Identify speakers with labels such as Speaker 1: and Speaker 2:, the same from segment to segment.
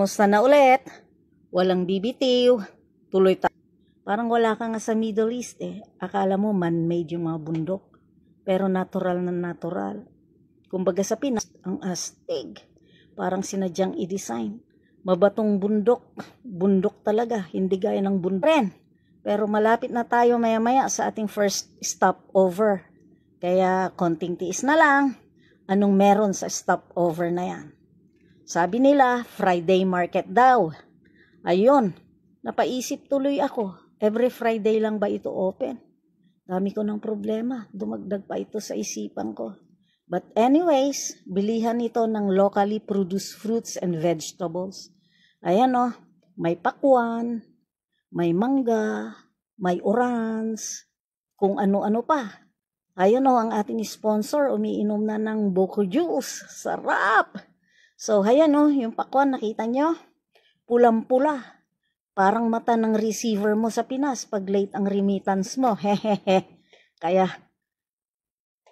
Speaker 1: Musta na ulit? Walang bibitiw. Tuloy tayo. Parang wala ka nga sa Middle East eh. Akala mo man-made yung mga bundok. Pero natural na natural. Kumbaga sa Pinas, ang astig. Parang sinadyang i-design. Mabatong bundok. Bundok talaga. Hindi gaya ng bundok. Pero malapit na tayo maya-maya sa ating first stopover. Kaya konting tiis na lang. Anong meron sa stopover na yan? Sabi nila, Friday market daw. Ayun, napaisip tuloy ako. Every Friday lang ba ito open? Dami ko ng problema. Dumagdag pa ito sa isipan ko. But anyways, bilihan ito ng locally produced fruits and vegetables. Ayan o, may pakwan, may mangga, may orange, kung ano-ano pa. Ayun o, ang ating sponsor, umiinom na ng buko juice. Sarap! So, ayan o, yung pakwan, nakita nyo? Pulang-pula. Parang mata ng receiver mo sa Pinas pag late ang remittance mo. Hehehe. Kaya,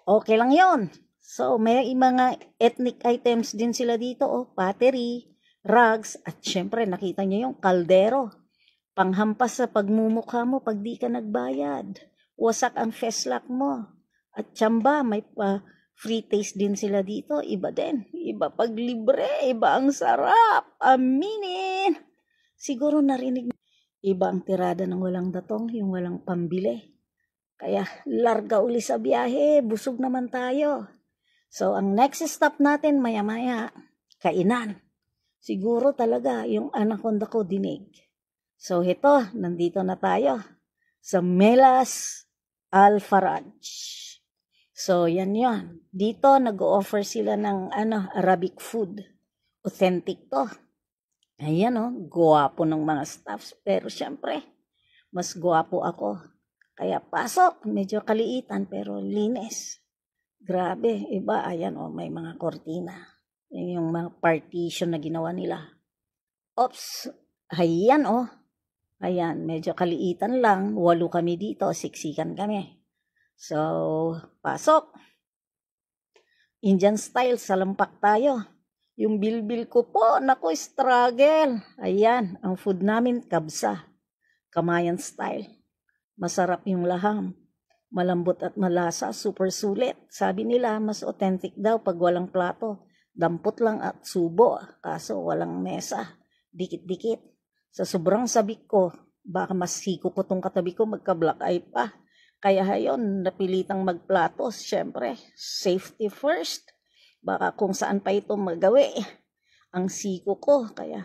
Speaker 1: okay lang yon. So, may mga ethnic items din sila dito. Oh, pottery, rugs, at syempre, nakita nyo yung kaldero. Panghampas sa pagmumukha mo pag di ka nagbayad. Wasak ang feslak mo. At tsamba, may free taste din sila dito. Iba din. Iba pag libre. Iba ang sarap. Aminin. Siguro narinig. Iba ang tirada ng walang datong. Yung walang pambili. Kaya larga uli sa biyahe. Busog naman tayo. So ang next stop natin maya-maya. Kainan. Siguro talaga yung anaconda ko dinig. So ito. Nandito na tayo. Sa Melas Al Faraj. So, yan yon. Dito, nag-o-offer sila ng Arabic food. Authentic to. Ayan o, guwapo ng mga staffs. Pero syempre, mas guwapo ako. Kaya pasok, medyo kaliitan pero linis. Grabe, iba. Ayan o, may mga kortina. Yung mga partition na ginawa nila. Oops, ayan o. Ayan, medyo kaliitan lang. 8 kami dito, siksikan kami. So, pasok. Indian style, salampak tayo. Yung bilbil ko po, naku, struggle. Ayan, ang food namin, kabsa. Kamayan style. Masarap yung laham. Malambot at malasa, super sulit. Sabi nila, mas authentic daw pag walang plato. Dampot lang at subo, kaso walang mesa. Dikit-dikit. Sa sobrang sabik ko, baka mas hiko ko tong katabi ko, magka-black eye pa. Kaya hayon, napilitang magplatos. Siyempre, safety first. Baka kung saan pa ito magawi. Ang siko ko. Kaya